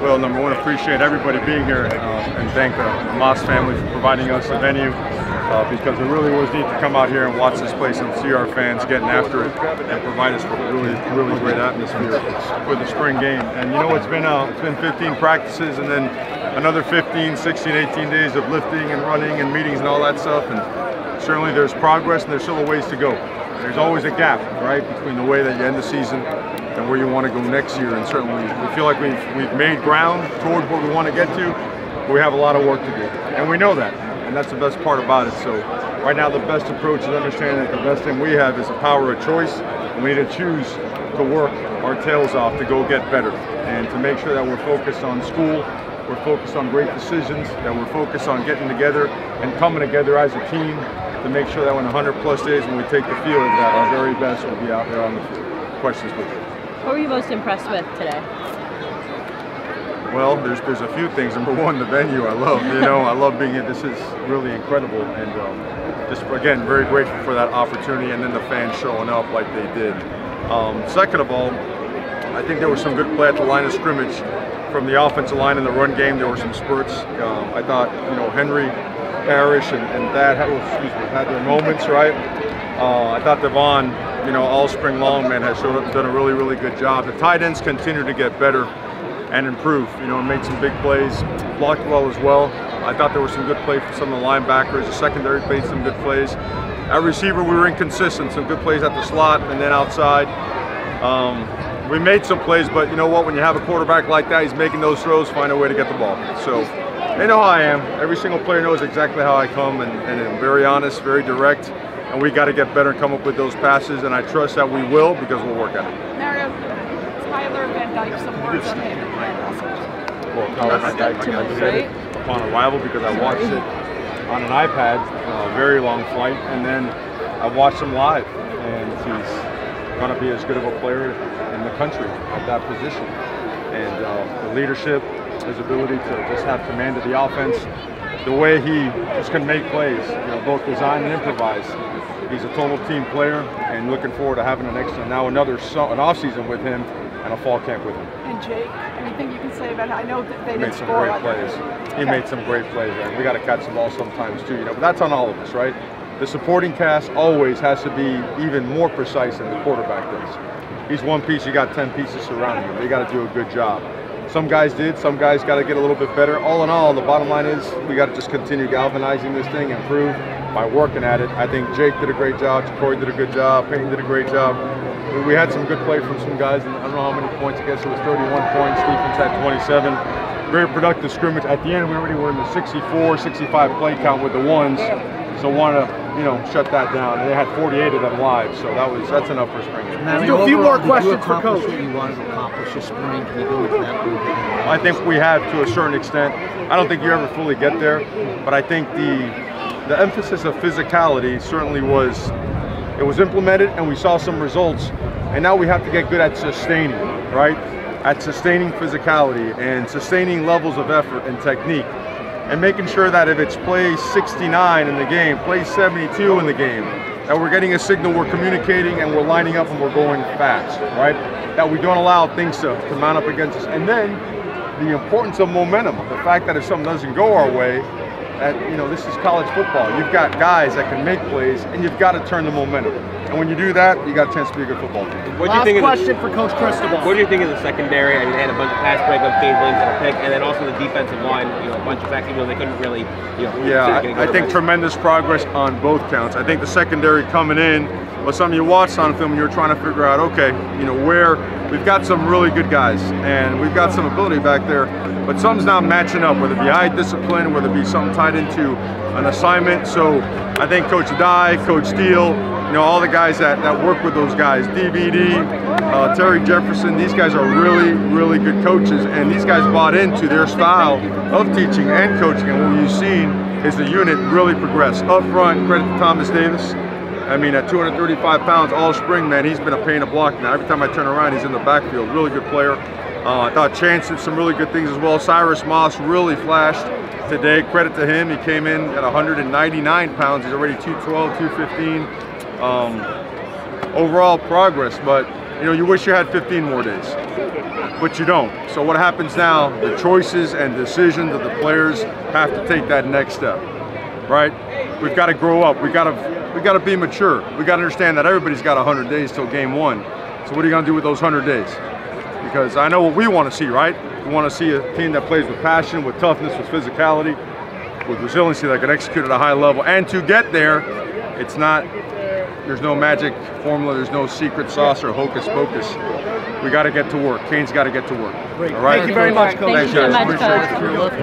Well, number one, appreciate everybody being here and thank the Moss family for providing us a venue because it really was neat to come out here and watch this place and see our fans getting after it and provide us with a really great atmosphere for the spring game. And you know, it's been 15 practices and then another 15, 16, 18 days of lifting and running and meetings and all that stuff. And certainly there's progress and there's still a ways to go. There's always a gap, right, between the way that you end the season and where you want to go next year. And certainly we feel like we've made ground towards where we want to get to, but we have a lot of work to do. And we know that, and that's the best part about it. So right now the best approach is understanding that the best thing we have is the power of choice, and we need to choose to work our tails off to go get better and to make sure that we're focused on school, we're focused on great decisions, that we're focused on getting together and coming together as a team to make sure that when 100+ days when we take the field, that our very best will be out there on the field. Questions, please. What were you most impressed with today? Well, there's a few things. Number one, the venue I love. You know, I love being here. This is really incredible, and just again, very grateful for that opportunity, and then the fans showing up like they did. Second of all, I think there was some good play at the line of scrimmage from the offensive line in the run game. There were some spurts. I thought, you know, Henry, Parrish, and Thad had their moments, right? I thought Devon, you know, all spring long, man, has done a really good job. The tight ends continue to get better and improve, you know, and made some big plays, blocked well as well. I thought there was some good play from some of the linebackers. The secondary played some good plays. At receiver, we were inconsistent, some good plays at the slot and then outside. We made some plays, but you know what, when you have a quarterback like that, he's making those throws, find a way to get the ball. So they know how I am. Every single player knows exactly how I come, and I'm very honest, very direct. And we got to get better and come up with those passes, and I trust that we will because we'll work at it. Mario, Tyler Van Dyke, some words on him. Well, Tyler Van Dyke, I said it upon arrival because I watched it on an iPad, very long flight, and then I watched him live, and he's going to be as good of a player in the country at that position. And the leadership, his ability to just have command of the offense, the way he just can make plays, you know, both design and improvise. He's a total team player, and looking forward to having an off season with him and a fall camp with him. And Jake, anything you can say about it? I know that they made some great plays. He made some great plays, and we got to catch the ball sometimes too, you know. But that's on all of us, right? The supporting cast always has to be even more precise than the quarterback does. He's one piece, you got 10 pieces surrounding him. They got to do a good job. Some guys did, some guys got to get a little bit better. All in all, the bottom line is we got to just continue galvanizing this thing, improve by working at it. I think Jake did a great job, Corey did a good job, Payton did a great job. We had some good play from some guys, and I don't know how many points, I guess it was 31 points, Stephens had 27. Very productive scrimmage. At the end, we already were in the 64, 65 play count with the ones, so want to, you know, shut that down. And they had 48 of them live, so that's enough for spring. Now, a few more questions for Coach. What you wanted to accomplish this spring? Can you go into that a little bit? I think we have to a certain extent. I don't think you ever fully get there, but I think the emphasis of physicality certainly was implemented, and we saw some results. And now we have to get good at sustaining, right? At sustaining physicality and sustaining levels of effort and technique, and making sure that if it's play 69 in the game, play 72 in the game, that we're getting a signal, we're communicating, and we're lining up and we're going fast, right? That we don't allow things to mount up against us. And then the importance of momentum, the fact that if something doesn't go our way, that, you know, this is college football. You've got guys that can make plays, and you've got to turn the momentum. And when you do that, you got a chance to be a good football team. Last question for Coach Cristobal. What do you think of the secondary? I mean, they had a bunch of pass breakups, James Williams and a pick, and then also the defensive line, you know, a bunch of backs, even though they couldn't really, you know. Yeah, I think tremendous progress on both counts. I think the secondary coming in was something you watched on film and you're trying to figure out, okay, you know, where we've got some really good guys and we've got some ability back there, but something's not matching up, whether it be eye discipline, whether it be something tied into an assignment. So I think Coach Dye, Coach Steele, you know, all the guys that work with those guys, DVD, Terry Jefferson, these guys are really good coaches, and these guys bought into their style of teaching and coaching, and what you've seen is the unit really progress. Up front, credit to Thomas Davis. I mean, at 235 pounds all spring, man, he's been a pain to block now. Every time I turn around, he's in the backfield. Really good player. I thought Chance did some really good things as well. Cyrus Moss really flashed today. Credit to him. He came in at 199 pounds. He's already 212, 215. Overall progress, but you know, you wish you had 15 more days. but you don't. So what happens now, the choices and decisions of the players have to take that next step, right? We've got to grow up. We got to be mature. We got to understand that everybody's got 100 days till game one. So what are you going to do with those 100 days? Because I know what we want to see, right? We want to see a team that plays with passion, with toughness, with physicality, with resiliency, that can execute at a high level. And to get there, it's not, there's no magic formula, there's no secret sauce or hocus pocus. We got to get to work. Kane's got to get to work. Great. All right? Thank you very much, Coach. Thank you so much, Appreciate it. Coach.